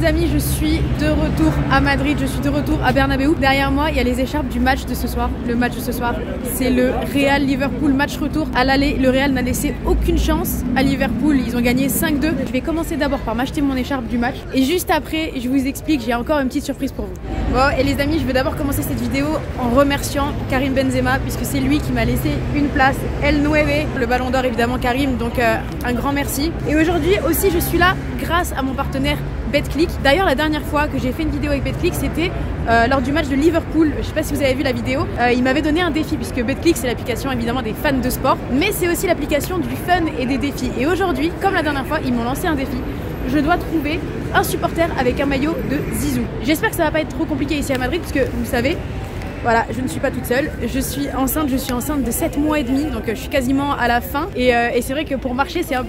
les amis, je suis de retour à Madrid, je suis de retour à Bernabéu. Derrière moi, il y a les écharpes du match de ce soir. Le match de ce soir, c'est le Real-Liverpool match retour. À l'aller, le Real n'a laissé aucune chance à Liverpool, ils ont gagné 5-2. Je vais commencer d'abord par m'acheter mon écharpe du match et juste après, je vous explique, j'ai encore une petite surprise pour vous. Bon, et les amis, je veux d'abord commencer cette vidéo en remerciant Karim Benzema puisque c'est lui qui m'a laissé une place, El Nueve, le ballon d'or évidemment Karim, donc un grand merci. Et aujourd'hui aussi, je suis là grâce à mon partenaire Betclic. D'ailleurs, la dernière fois que j'ai fait une vidéo avec Betclic, c'était lors du match de Liverpool. Je sais pas si vous avez vu la vidéo. Il m'avait donné un défi puisque Betclic, c'est l'application évidemment des fans de sport, mais c'est aussi l'application du fun et des défis. Et aujourd'hui, comme la dernière fois, ils m'ont lancé un défi. Je dois trouver un supporter avec un maillot de Zizou. J'espère que ça va pas être trop compliqué ici à Madrid puisque vous savez, voilà, je ne suis pas toute seule, je suis enceinte de 7 mois et demi, donc je suis quasiment à la fin et c'est vrai que pour marcher c'est un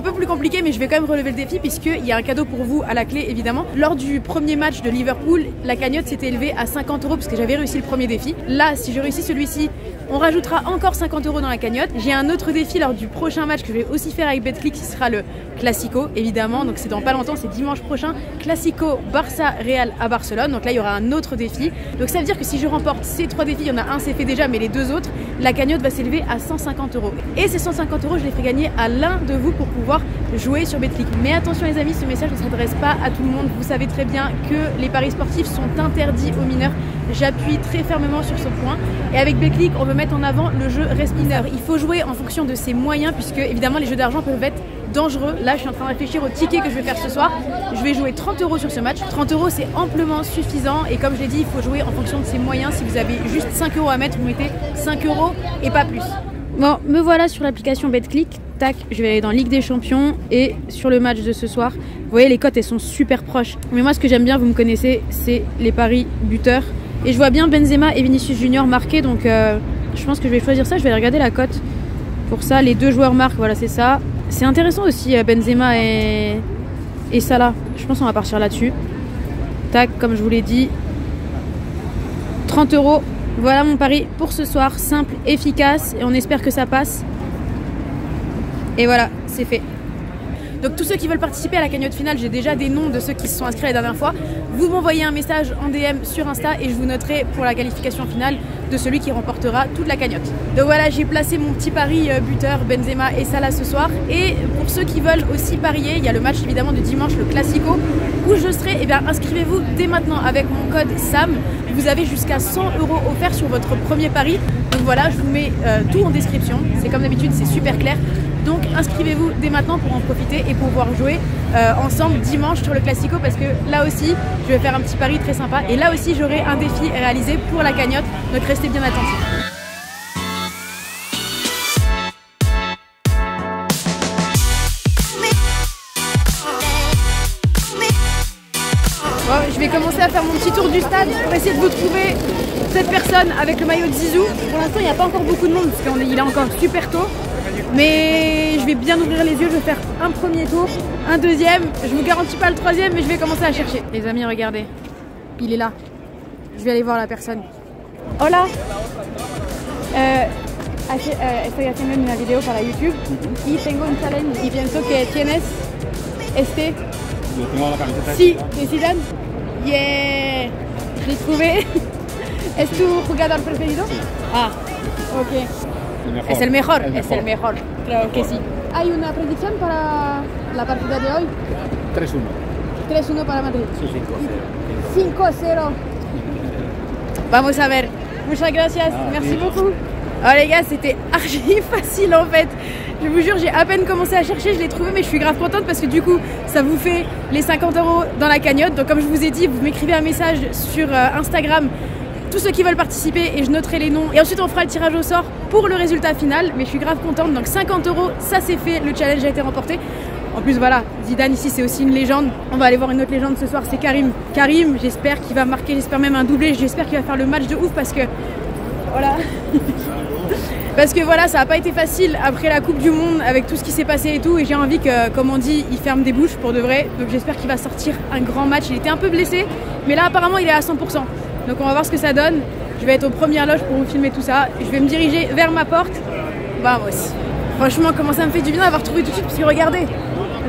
peu plus compliqué, mais je vais quand même relever le défi puisqu'il y a un cadeau pour vous à la clé évidemment. Lors du premier match de Liverpool, la cagnotte s'était élevée à 50 € parce que j'avais réussi le premier défi. Là, si je réussis celui-ci, on rajoutera encore 50 € dans la cagnotte. J'ai un autre défi lors du prochain match que je vais aussi faire avec Betclic, ce sera le Classico évidemment, donc c'est dans pas longtemps, c'est dimanche prochain, Classico Barça-Real à Barcelone, donc là il y aura un autre défi. Donc ça veut dire que si je remporte ces 3 défis, il y en a un c'est fait déjà, mais les 2 autres, la cagnotte va s'élever à 150 €. Et ces 150 €, je les ferai gagner à l'un de vous pour pouvoir jouer sur Betclic. Mais attention les amis, ce message ne s'adresse pas à tout le monde. Vous savez très bien que les paris sportifs sont interdits aux mineurs. J'appuie très fermement sur ce point. Et avec Betclic, on veut mettre en avant le jeu reste mineur. Il faut jouer en fonction de ses moyens puisque évidemment les jeux d'argent peuvent être dangereux. Là, je suis en train de réfléchir au ticket que je vais faire ce soir. Je vais jouer 30 € sur ce match. 30 €, c'est amplement suffisant. Et comme je l'ai dit, il faut jouer en fonction de ses moyens. Si vous avez juste 5 € à mettre, vous mettez 5 € et pas plus. Bon, me voilà sur l'application Betclic. Tac, je vais aller dans Ligue des Champions et sur le match de ce soir. Vous voyez, les cotes, elles sont super proches. Mais moi, ce que j'aime bien, vous me connaissez, c'est les paris buteurs. Et je vois bien Benzema et Vinicius Junior marqués. Donc, je pense que je vais choisir ça. Je vais aller regarder la cote. Pour ça, les deux joueurs marquent. Voilà, c'est ça. C'est intéressant aussi Benzema et Salah. Je pense qu'on va partir là-dessus. Tac, comme je vous l'ai dit. 30 €. Voilà mon pari pour ce soir. Simple, efficace. Et on espère que ça passe. Et voilà, c'est fait. Donc tous ceux qui veulent participer à la cagnotte finale, j'ai déjà des noms de ceux qui se sont inscrits la dernière fois. Vous m'envoyez un message en DM sur Insta et je vous noterai pour la qualification finale de celui qui remportera toute la cagnotte. Donc voilà, j'ai placé mon petit pari buteur Benzema et Salah ce soir. Et pour ceux qui veulent aussi parier, il y a le match évidemment de dimanche, le Classico, où je serai. Eh bien, inscrivez-vous dès maintenant avec mon code SAM. Vous avez jusqu'à 100 € offerts sur votre premier pari. Donc voilà, je vous mets tout en description. C'est comme d'habitude, c'est super clair. Donc inscrivez-vous dès maintenant pour en profiter et pour pouvoir jouer ensemble dimanche sur le Classico parce que là aussi je vais faire un petit pari très sympa et là aussi j'aurai un défi réalisé pour la cagnotte, donc restez bien attentifs. Bon, je vais commencer à faire mon petit tour du stade pour essayer de vous trouver cette personne avec le maillot de Zizou. Pour l'instant il n'y a pas encore beaucoup de monde parce qu'il est encore super tôt. Mais je vais bien ouvrir les yeux, je vais faire un premier tour, un deuxième, je vous garantis pas le troisième mais je vais commencer à chercher. Les amis, regardez, il est là. Je vais aller voir la personne. Hola, estoy haciendo una video para YouTube y tengo un challenge y pienso que tienes este. Yo tengo la camiseta. Sí, de Zidane. Yeah, je l'ai trouvé. ¿Es tu jugador preferido? Sí. Ah, ok. Es el mejor, es el mejor, claro que sí. ¿Hay una predicción para la partida de hoy? 3-1. 3-1 para Madrid. Sí, 5-0. 5-0. Vamos a ver. Muchas gracias, merci beaucoup. Oh les gars, c'était archi facile en fait. Je vous jure, j'ai à peine commencé à chercher, je l'ai trouvé, mais je suis grave contente parce que du coup, ça vous fait les 50 € dans la cagnotte. Donc comme je vous ai dit, vous m'écrivez un message sur Instagram. Tous ceux qui veulent participer et je noterai les noms et ensuite on fera le tirage au sort pour le résultat final, mais je suis grave contente. Donc 50 €, ça c'est fait, le challenge a été remporté. En plus voilà, Zidane ici c'est aussi une légende. On va aller voir une autre légende ce soir, c'est Karim. Karim, j'espère qu'il va marquer, j'espère même un doublé, j'espère qu'il va faire le match de ouf parce que voilà. Parce que voilà, ça n'a pas été facile après la Coupe du Monde avec tout ce qui s'est passé et tout, et j'ai envie que, comme on dit, il ferme des bouches pour de vrai. Donc j'espère qu'il va sortir un grand match. Il était un peu blessé, mais là apparemment il est à 100%. Donc on va voir ce que ça donne. Je vais être aux premières loges pour vous filmer tout ça. Je vais me diriger vers ma porte. Vamos. Franchement, comment ça me fait du bien d'avoir trouvé tout de suite, parce que regardez,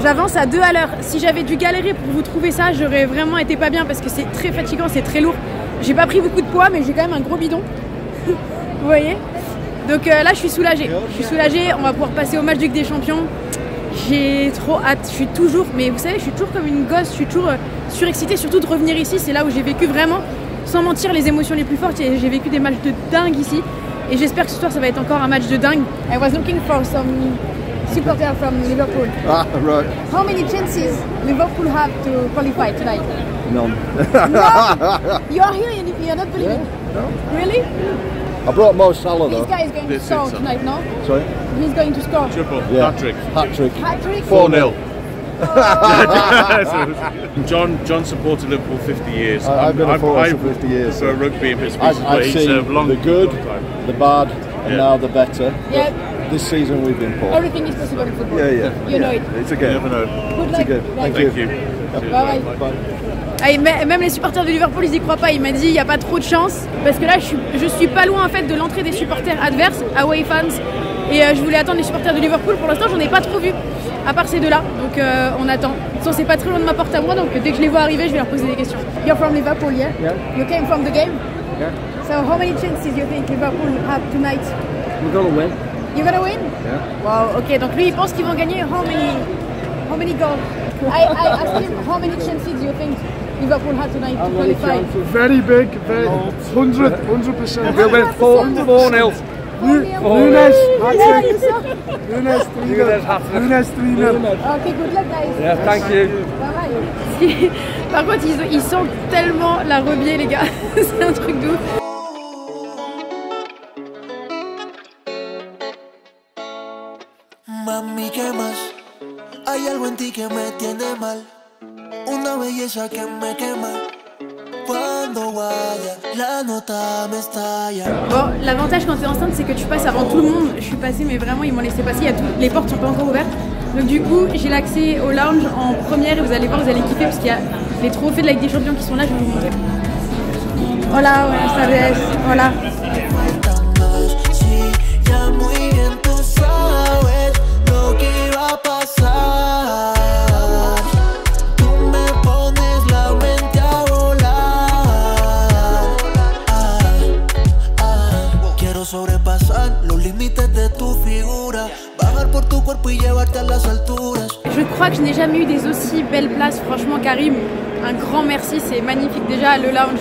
J'avance à 2 à l'heure. Si j'avais dû galérer pour vous trouver ça, j'aurais vraiment été pas bien parce que c'est très fatigant, c'est très lourd. J'ai pas pris beaucoup de poids, mais j'ai quand même un gros bidon. Vous voyez? Donc là, je suis soulagée. On va pouvoir passer au match du Ligue des Champions. J'ai trop hâte. Je suis toujours, mais vous savez, je suis toujours comme une gosse. Je suis toujours surexcitée, surtout de revenir ici. C'est là où j'ai vécu vraiment, sans mentir, les émotions les plus fortes. J'ai vécu des matchs de dingue ici. Et j'espère que ce soir, ça va être encore un match de dingue. I was looking for some supporters from Liverpool. Ah, right. How many chances Liverpool have to qualify tonight? None. No! You are here and you're not believing. No. Really? I brought Mo Salah This though. guy is going to score tonight, no? Sorry? He's going to score. Triple. Yeah. Hat-trick. Hat-trick. Hat-trick? 4-0. John supported Liverpool 50 years. I've been a supporter for 50 years. So rugby in Pittsburgh, but I've he's seen long, the good, long time. the bad, and now the better. Yeah. But this season we've been poor. Everything is possible in football. Yeah. You know it. It's a You game. never know. Good It's a luck. game. Thank Thank you. you. Bye bye. Bye. Ah, et même les supporters de Liverpool, ils y croient pas. Il m'a dit il n'y a pas trop de chance parce que là je suis pas loin en fait de l'entrée des supporters adverses, away fans, et je voulais attendre les supporters de Liverpool. Pour l'instant, j'en ai pas trop vu à part ces deux-là, donc on attend. De toute façon, c'est pas très loin de ma porte à moi, donc dès que je les vois arriver, je vais leur poser des questions. You're from Liverpool, yeah? Yeah. You came from the game? Yeah. So how many chances you think Liverpool have tonight? We're gonna win. You gonna win? Yeah. Wow. Ok, donc lui il pense qu'ils vont gagner. How many goals? I asked him how many chances you think Liverpool had tonight to qualify. Very big, very 100%. We'll win 4-0. Nunes, hat-trick. Nunes 3-0. Ok, good luck guys. Yeah, thank you. Bye bye. Par contre, ils sentent tellement la rebier les gars. C'est un truc de ouf. Mami, ¿qué más? Hay algo en ti que me tiene mal. Una belleza que me quema. Cuando vaya, la nota me estalla. Bon, l'avantage quand t'es enceinte, c'est que tu passes avant tout le monde. Je suis passée, mais vraiment, ils m'ont laissé passer. Les portes sont pas encore ouvertes. Donc du coup, j'ai l'accès au lounge en première et vous allez voir, vous allez kiffer parce qu'il y a les trophées de la Ligue des Champions qui sont là. Je vais vous montrer. Hola, buenas tardes. Hola. Sobrepasar los límites de tu figura, bajar por tu cuerpo y llevarte a las alturas. Je crois que je n'ai jamais eu des aussi belles places. Franchement, Karim, un grand merci, c'est magnifique. Déjà, le lounge,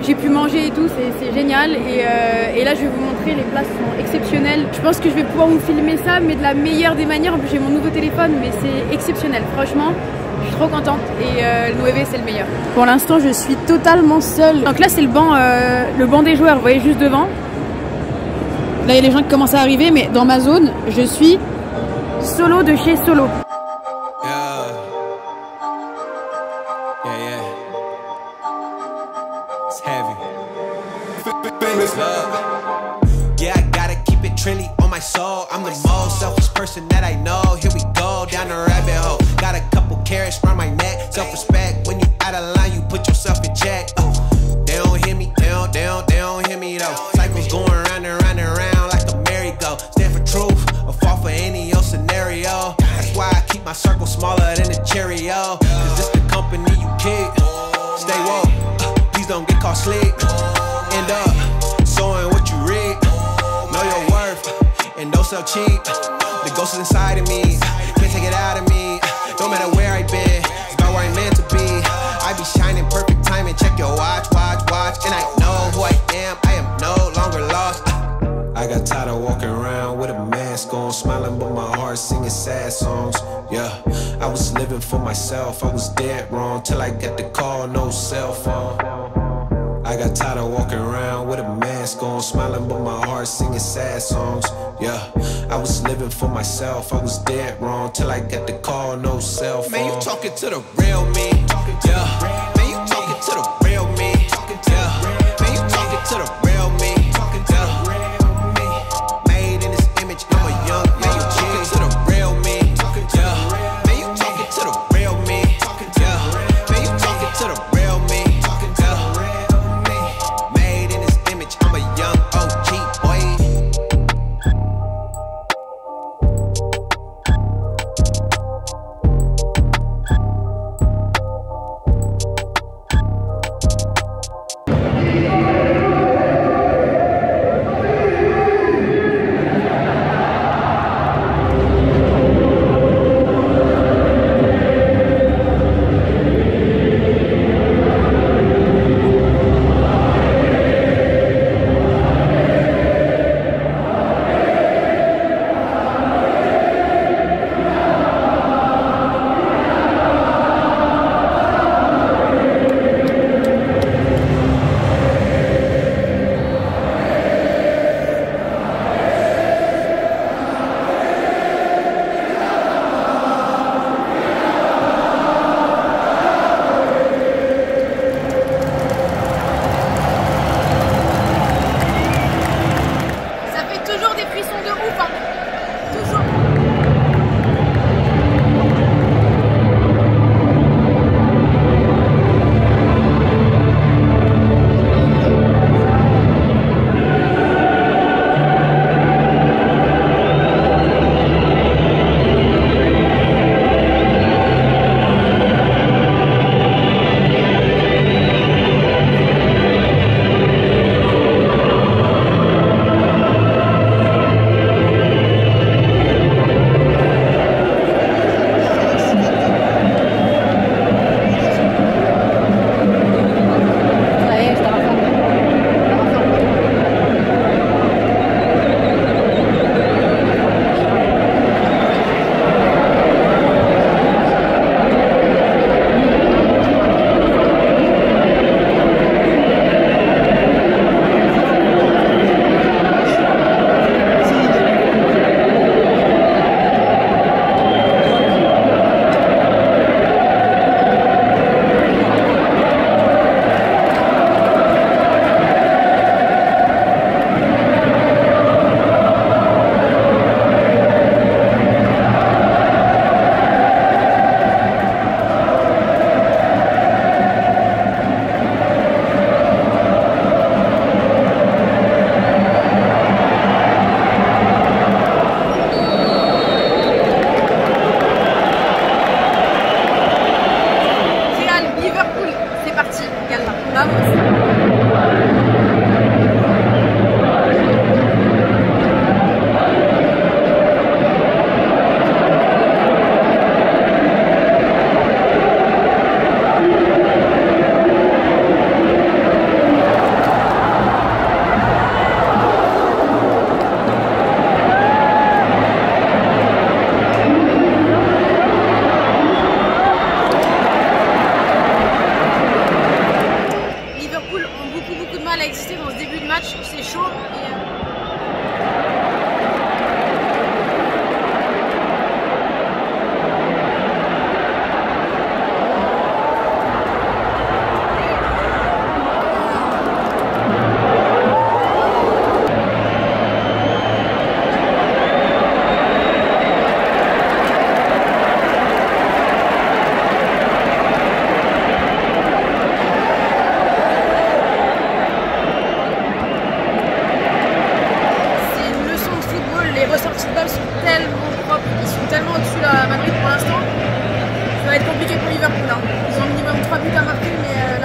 j'ai pu manger et tout, c'est génial. Et là, je vais vous montrer, les places sont exceptionnelles. Je pense que je vais pouvoir vous filmer ça, mais de la meilleure des manières. En plus, j'ai mon nouveau téléphone, mais c'est exceptionnel. Franchement, je suis trop contente et le 9 c'est le meilleur. Pour l'instant, je suis totalement seule. Donc là, c'est le banc des joueurs, vous voyez, juste devant. Là, il y a les gens qui commencent à arriver, mais dans ma zone, je suis solo de chez solo. It's heavy. Yeah, I gotta keep it trendy on my soul. I'm the most selfish person that I know. Here we go, down the rabbit hole. Got a couple carrots around my neck. Self-respect, when you out of line, you put yourself in check. They don't hear me, they don't hear me though. Cycles going round and round and round like a merry-go. Stand for truth, or fall for any old scenario. That's why I keep my circle smaller than a Cheerio. Cause it's the company you keep. Stay woke, please don't get caught sleep. End up sowing what you reap. Know your worth, and don't sell cheap. The ghost is inside of me, can't take it out of me. No matter where I've been, it's about where I'm meant to be. I be shining perfect timing, check your watch. And I know who I am no longer lost. I got tired of walking around with a mask on, smiling but my heart singing sad songs. Yeah, I was living for myself, I was dead wrong till I got the call, no cell phone. I got tired of walking around with a mask on, smiling but my heart singing sad songs. Yeah, I was living for myself, I was dead wrong till I got the call, no cell phone. Man, you talking to the real me. Yeah, man, you talking to the real me. Yeah, man, you talking to the real me. Yeah, made in this image, I'm a young man. You talking to the real me. Yeah, man, you talking to the real me. Yeah, man, you talking to the real me. Yeah, made in this image, I'm a young OG boy.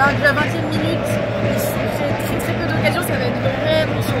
Là, depuis la 20e minute, j'ai très peu d'occasions, ça va être vraiment chaud.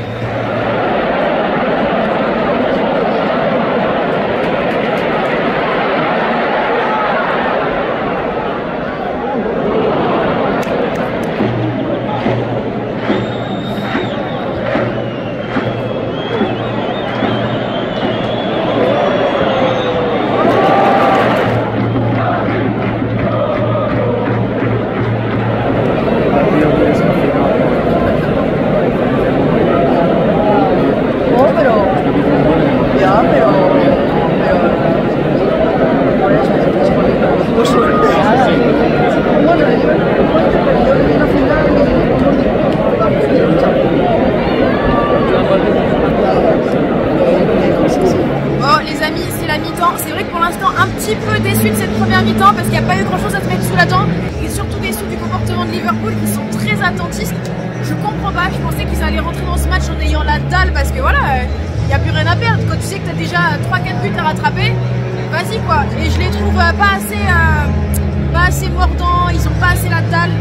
C'est vrai que pour l'instant un petit peu déçu de cette première mi-temps parce qu'il n'y a pas eu grand chose à se mettre sous la dent et surtout déçu du comportement de Liverpool qui sont très attentistes. Je comprends pas, je pensais qu'ils allaient rentrer dans ce match en ayant la dalle parce que voilà, il n'y a plus rien à perdre. Quand tu sais que tu as déjà 3-4 buts à rattraper, vas-y quoi. Et je les trouve pas assez mordants, ils ont pas assez la dalle.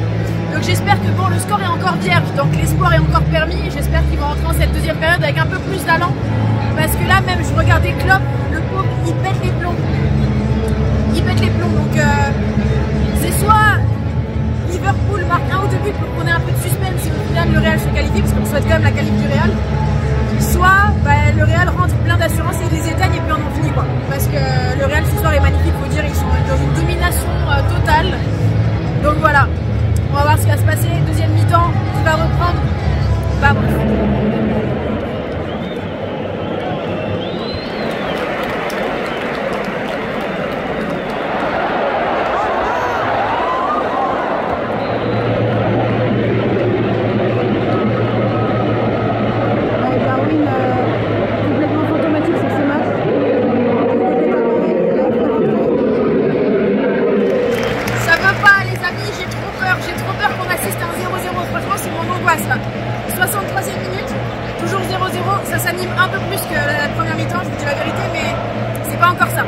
Donc j'espère que bon, le score est encore vierge, donc l'espoir est encore permis. J'espère qu'ils vont rentrer dans cette deuxième période avec un peu plus d'allant. Parce que là même, je regardais Klopp, le pauvre, il pète les plombs. Il pète les plombs, donc c'est soit Liverpool marque 1 ou 2 buts pour qu'on ait un peu de suspense et au final le Real se qualifie, parce qu'on souhaite quand même la qualif du Real. Soit le Real rentre plein d'assurance et les éteigne et puis on en finit quoi. Parce que le Real ce soir est magnifique, faut dire, ils sont dans une domination totale. Donc voilà, on va voir ce qui va se passer. Deuxième mi-temps qui va reprendre. Bah bref. Là. 63e minute, toujours 0-0, ça s'anime un peu plus que la première mi-temps, je vous dis la vérité, mais c'est pas encore ça.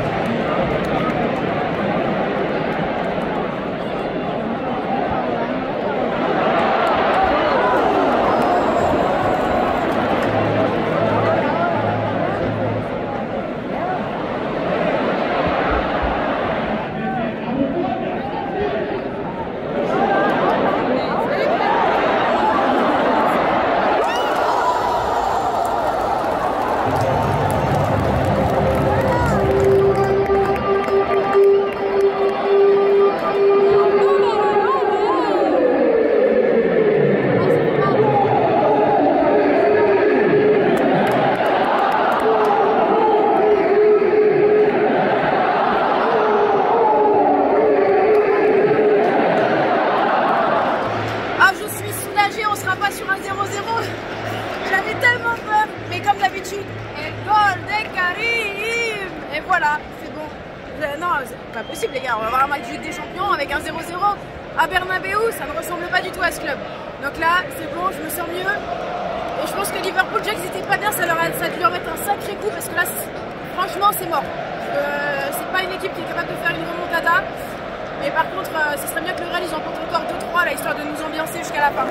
On sera pas sur un 0-0. J'avais tellement peur, mais comme d'habitude, el gol de Karim. Et voilà, c'est bon. Non, c'est pas possible les gars, on va avoir un match de Ligue des Champions avec un 0-0 à Bernabeu, ça ne ressemble pas du tout à ce club. Donc là, c'est bon, je me sens mieux. Et je pense que Liverpool, déjà qu'ils étaient pas bien, ça dû leur mettre un sacré coup parce que là, franchement, c'est mort. C'est pas une équipe qui est capable de faire une remontada. Mais par contre, ce serait bien que le Real ils en comptent encore 2-3 là, histoire de nous ambiancer jusqu'à la fin.